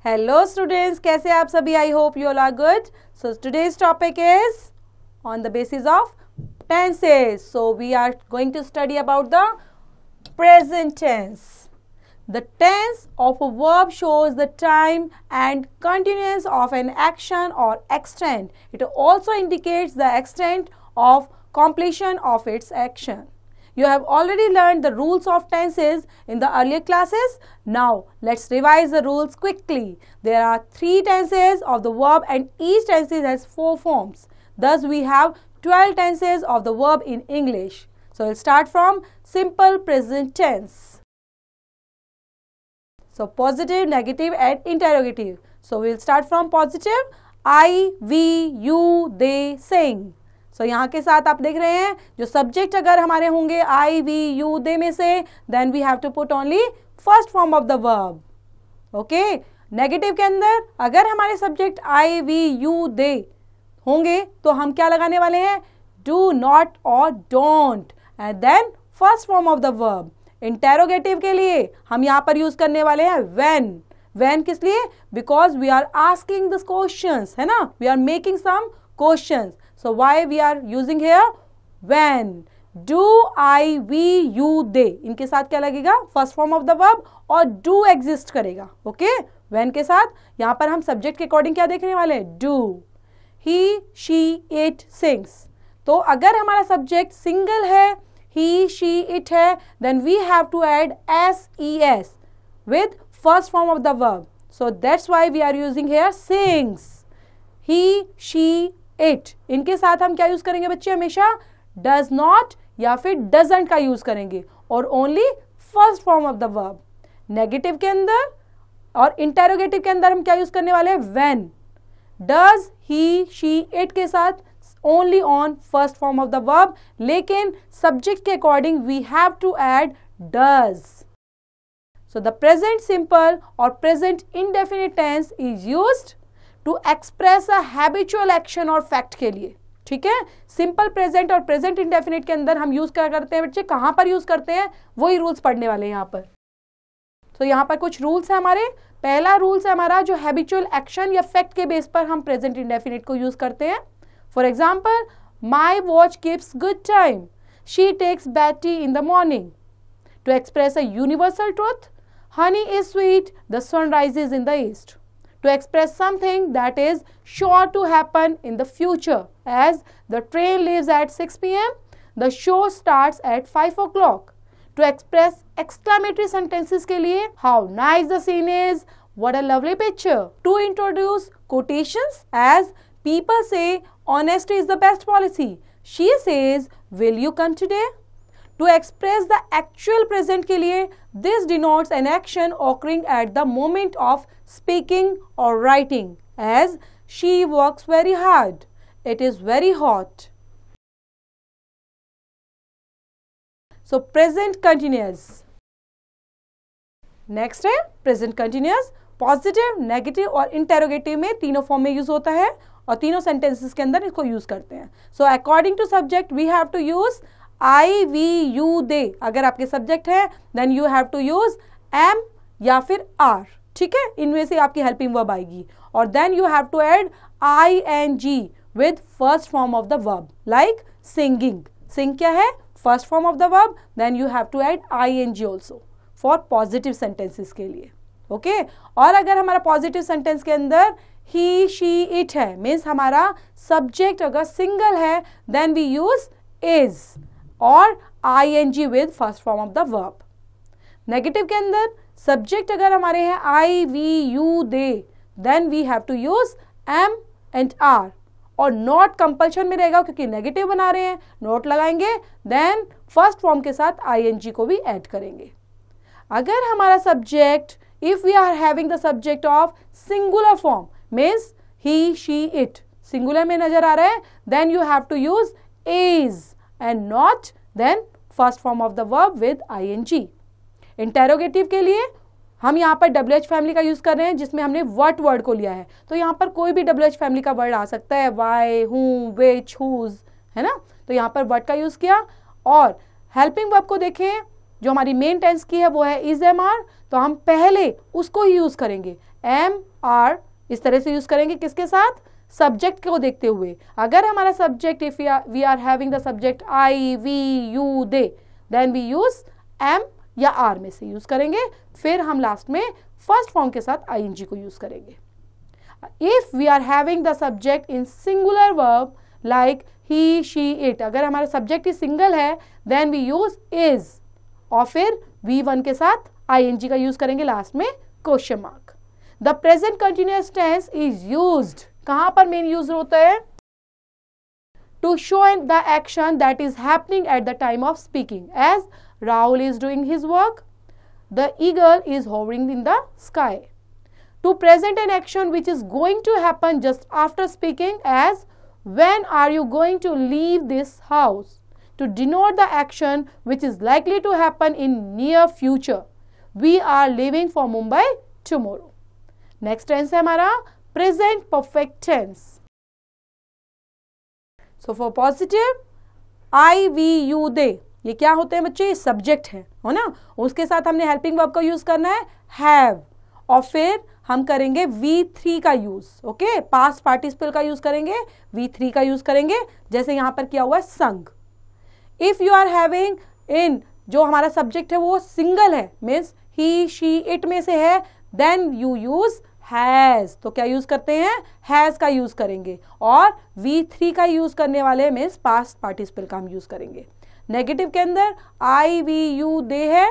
Hello students, कैसे आप सभी? I hope you all are good. So today's topic is on the basis of tenses. So we are going to study about the present tense. The tense of a verb shows the time and continuance of an action or extent. It also indicates the extent of completion of its action. You have already learned the rules of tenses in the earlier classes. Now let's revise the rules quickly. There are 3 tenses of the verb and each tense has 4 forms. Thus we have 12 tenses of the verb in English. So we'll start from simple present tense. So positive, negative and interrogative. So we'll start from positive. I, we, you, they sing. So यहाँ के साथ आप देख रहे हैं जो subject अगर हमारे होंगे I, we, you, they में से, then we have to put only first form of the verb. Okay? Negative के अंदर अगर हमारे subject I, we, you, they होंगे तो हम क्या लगाने वाले हैं? Do not और don't and then first form of the verb. Interrogative के लिए हम यहाँ पर यूज करने वाले हैं when. When किस लिए? Because we are asking the questions, है ना? We are making some questions. So why we are using here when. Do, I, we, you, they. इनके साथ क्या लगेगा? First form of the verb और do exist करेगा. Okay? When के साथ यहाँ पर हम सब्जेक्ट के अकॉर्डिंग क्या देखने वाले हैं? Do. He, she, it sings. तो अगर हमारा सब्जेक्ट सिंगल है, he, she, it है, then we have to add ses with first form of the verb. So that's why we are using here sings. He, she, it. इनके साथ हम क्या use करेंगे बच्चे? हमेशा does not या फिर doesn't का यूज करेंगे और only first form of the verb. Negative के अंदर और इंटेरोगेटिव के अंदर हम क्या यूज करने वाले हैं? when. Does, he, she, it के साथ only on first form of the verb, लेकिन subject के according we have to add does. So the present simple or present indefinite tense is used to express a habitual action or fact के लिए. ठीक है? Simple present और present indefinite के अंदर हम यूज क्या करते हैं बच्चे? कहाँ पर यूज करते हैं वही रूल्स पढ़ने वाले हैं यहाँ पर. तो यहाँ पर कुछ रूल्स है हमारे. पहला रूल्स है हमारा जो हैबिचुअल एक्शन या फैक्ट के बेस पर हम प्रेजेंट इंडेफिनिट को यूज करते हैं. For example, my watch keeps good time, she takes bed tea in the morning. To express a universal truth, honey is sweet, the sun rises in the east. To express something that is sure to happen in the future, as the train leaves at 6 p.m, the show starts at 5 o'clock. To express exclamatory sentences के लिए how nice the scene is, what a lovely picture. To introduce quotations as people say honesty is the best policy, she says will you come today. To express the actual present के लिए this denotes an action occurring at the moment of speaking or writing, as she works very hard, it is very hot. So present continuous. Next है present continuous. Positive, negative और interrogative में तीनों form में use होता है और तीनों sentences के अंदर इसको यूज करते हैं. So according to subject we have to use I, we, you, they. अगर आपके सब्जेक्ट है then you have to use am या फिर are. ठीक है? इनमें से आपकी हेल्पिंग वर्ब आएगी और then you have to add ing with first form of the verb like singing. Sing क्या है? First form of the verb. Then you have to add ing also for positive sentences के लिए. Okay? और अगर हमारा positive sentence के अंदर he, she, it है, मीन्स हमारा सब्जेक्ट अगर सिंगल है then we use is और ing with first form of the verb. Negative के अंदर सब्जेक्ट अगर हमारे हैं I, we, you, they, then we have to use am and are और नॉट कंपल्शन में रहेगा क्योंकि नेगेटिव बना रहे हैं, नोट लगाएंगे देन फर्स्ट फॉर्म के साथ ing को भी ऐड करेंगे. अगर हमारा subject if we are having the subject of singular form means he, she, it singular में नजर आ रहा है then you have to use is and not then first form of the verb with ing. Interrogative के लिए हम यहाँ पर WH फैमिली का यूज कर रहे हैं जिसमें हमने what वर्ड को लिया है. तो यहाँ पर कोई भी WH फैमिली का वर्ड आ सकता है, why, whom, which, whose, है ना? तो यहाँ पर what का यूज किया और हेल्पिंग वर्ब को देखें जो हमारी मेन टेंस की है वो है इज एम आर, तो हम पहले उसको ही यूज करेंगे, एम आर इस तरह से यूज करेंगे किसके साथ, सब्जेक्ट को देखते हुए। अगर हमारा subject if we are having the subject I we you they, then we use am या आर में से यूज करेंगे, फिर हम लास्ट में फर्स्ट फॉर्म के साथ आईएनजी को यूज करेंगे। If we are having the subject in singular verb like he she it, अगर हमारा सब्जेक्ट ही सिंगल है देन वी यूज इज, और फिर V1 के साथ आईएनजी का यूज करेंगे लास्ट में question mark. The present continuous tense is used, कहां पर मेन यूज होता है, to show the action that is happening at the time of speaking, as Rahul is doing his work, the eagle is hovering in the sky. To present an action which is going to happen just after speaking, as when are you going to leave this house, to denote the action which is likely to happen in near future, we are leaving for Mumbai tomorrow. Next tense है हमारा present perfect tense. So for positive, I, we, you, they, ये क्या होते हैं बच्चे, subject है ना, उसके साथ हमने हेल्पिंग वर्ब का यूज करना है हैव, और फिर हम करेंगे V3 का यूज, ओके, पास्ट पार्टिसिपल का यूज करेंगे, V3 का यूज करेंगे, जैसे यहां पर किया हुआ है संग। If you are having in, जो हमारा सब्जेक्ट है वो सिंगल है, मीन्स ही शी इट में से है, देन यू यूज हैज, तो क्या यूज करते हैं, हैज का यूज करेंगे, और V3 का यूज करने वाले मीन्स पास्ट पार्टिसिपल का हम यूज करेंगे। नेगेटिव के अंदर आई वी यू दे है,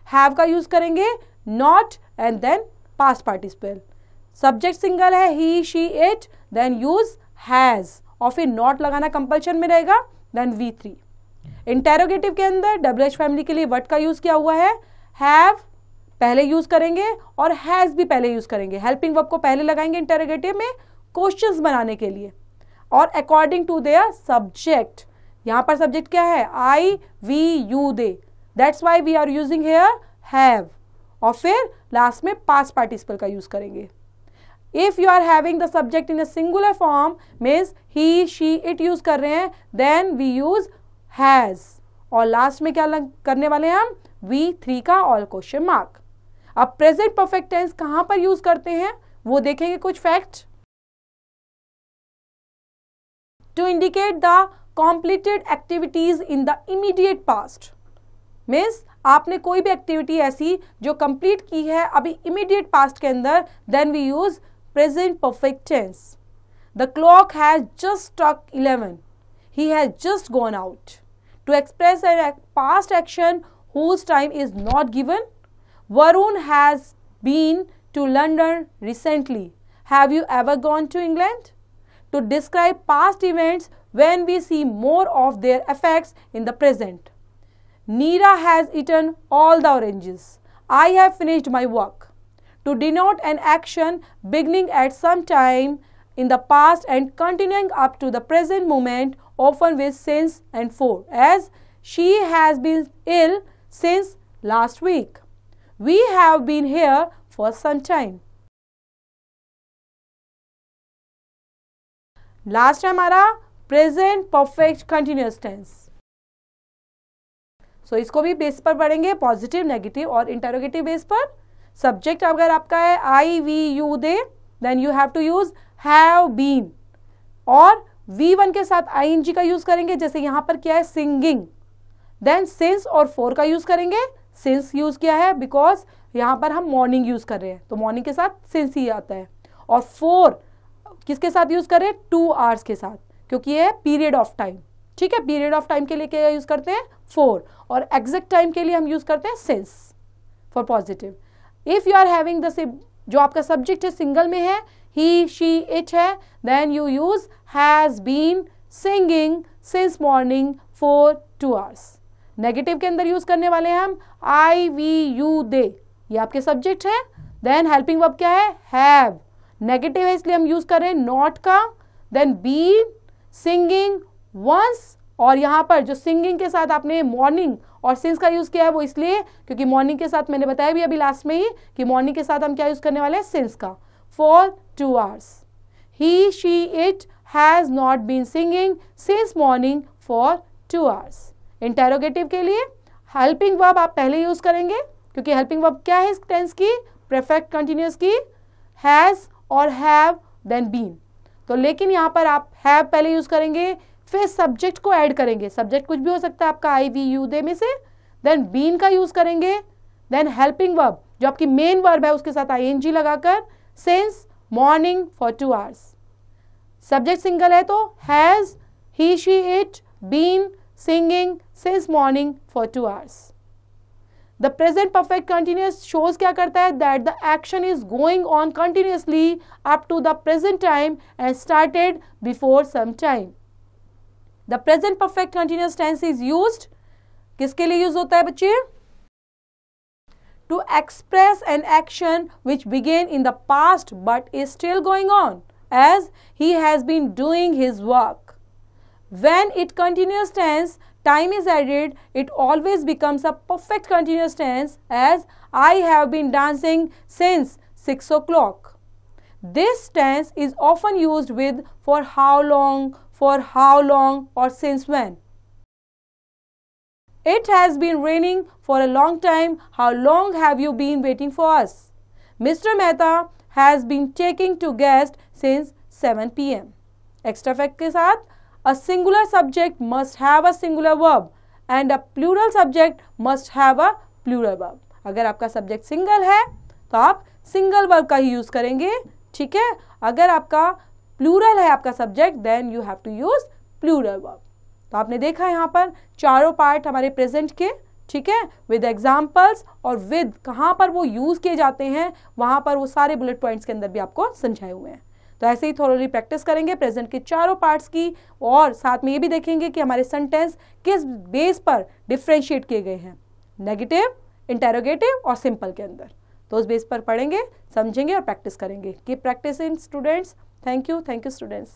हैव का यूज करेंगे, not and then past participle. Subject single है he she it, then use has, और फिर नॉट लगाना कंपल्शन में रहेगा, देन V3। इंटेरोगेटिव के अंदर WH फैमिली के लिए व्हाट का यूज किया हुआ है, हैव पहले यूज करेंगे और हैज भी पहले यूज करेंगे, हेल्पिंग वर्ब को पहले लगाएंगे इंटेरोगेटिव में क्वेश्चंस बनाने के लिए, और अकॉर्डिंग टू देयर सब्जेक्ट। यहां पर सब्जेक्ट क्या है, I we you they, that's why we are using here have, और फिर लास्ट में पास्ट पार्टिसिपल का यूज करेंगे। If you are having the subject in a singular form means he she it use कर रहे हैं, देन वी यूज हैज, और last में क्या करने वाले हैं हम, V3 का ऑल क्वेश्चन मार्क। अब प्रेजेंट परफेक्ट टेंस कहां पर यूज करते हैं वो देखेंगे कुछ fact. To indicate the completed activities in the immediate past, means आपने कोई भी एक्टिविटी ऐसी जो कंप्लीट की है अभी इमीडिएट पास्ट के अंदर, then we use present perfect tense. The clock has just struck 11. He has just gone out. To express a past action whose time is not given, Varun has been to London recently. Have you ever gone to England? To describe past events when we see more of their effects in the present. Neera has eaten all the oranges. I have finished my work. To denote an action beginning at some time in the past and continuing up to the present moment, often with since and for, as she has been ill since last week. We have been here for some time. Last है हमारा present perfect continuous tense. So इसको भी base पर पढ़ेंगे, positive, negative और interrogative base पर। Subject अगर आपका है I we you they, then you have to use have been, और V1 के साथ आईएनजी का यूज करेंगे, जैसे यहां पर क्या है सिंगिंग, देन सिंस और फोर का यूज करेंगे। सिंस यूज किया है बिकॉज यहां पर हम मॉर्निंग यूज कर रहे हैं, तो मॉर्निंग के साथ सिंस ही आता है, और फोर किसके साथ यूज कर रहे हैं, 2 आवर्स के साथ, क्योंकि ये है पीरियड ऑफ टाइम, ठीक है। पीरियड ऑफ टाइम के लिए क्या यूज करते हैं, 4, और एग्जैक्ट टाइम के लिए हम यूज करते हैं since for positive. If you are having the, जो आपका सब्जेक्ट है सिंगल में है, ही शी इट है, then you use has been singing since morning for 2 hours. Negative के अंदर यूज करने वाले हैं हम आई वी यू दे, ये आपके सब्जेक्ट है, देन हेल्पिंग वर्ब क्या है, हैव, नेगेटिव है इसलिए हम यूज कर रहे हैं नॉट का, देन बीन सिंगिंग वंस, और यहां पर जो सिंगिंग के साथ आपने मॉर्निंग और सिंस का यूज किया है वो इसलिए क्योंकि मॉर्निंग के साथ मैंने बताया भी अभी लास्ट में ही कि मॉर्निंग के साथ हम क्या यूज करने वाले हैं, सिंस का, for 2 hours. He she it has not been singing since morning for 2 hours. Interrogative के लिए हेल्पिंग वर्ब आप पहले यूज करेंगे क्योंकि हेल्पिंग वर्ब क्या है इस टेंस की, परफेक्ट कंटिन्यूअस की, हैज और हैव देन बीन। तो लेकिन यहाँ पर आप हैव पहले यूज करेंगे, फिर सब्जेक्ट को ऐड करेंगे, सब्जेक्ट कुछ भी हो सकता है आपका आई वी यू दे में से, देन बीन का यूज करेंगे, देन हेल्पिंग वर्ब जो आपकी मेन वर्ब है उसके साथ आईएनजी लगाकर, since morning for 2 hours। Subject single है तो has, he she it, been singing since morning for 2 hours। The present perfect continuous shows क्या करता है, that the action is going on continuously up to the present time and started before some time. The present perfect continuous tense is used, किसके लिए use होता है बच्चे, to express an action which began in the past but is still going on, as he has been doing his work. When it continuous tense time is added, it always becomes a perfect continuous tense, as I have been dancing since 6 o'clock. This tense is often used with for how long or since when. It has been raining for a long time. How long have you been waiting for us? Mr. Mehta has been taking to guests since 7 p.m. Extra fact के साथ a singular subject must have a singular verb and a plural subject must have a plural verb. अगर आपका subject single है तो आप single verb का ही use करेंगे, ठीक है। अगर आपका प्लूरल है आपका subject, then you have to use plural verb. तो आपने देखा यहाँ पर चारों पार्ट हमारे प्रेजेंट के, ठीक है, विद एग्जाम्पल्स और विद कहाँ पर वो यूज किए जाते हैं वहाँ पर वो सारे बुलेट पॉइंट्स के अंदर भी आपको समझाए हुए हैं। तो ऐसे ही थोड़ी प्रैक्टिस करेंगे प्रेजेंट के चारों पार्ट्स की, और साथ में ये भी देखेंगे कि हमारे सेंटेंस किस बेस पर डिफ्रेंशिएट किए गए हैं, नेगेटिव, इंटेरोगेटिव और सिंपल के अंदर। तो उस बेस पर पढ़ेंगे, समझेंगे और प्रैक्टिस करेंगे। Keep practising students. Thank you students.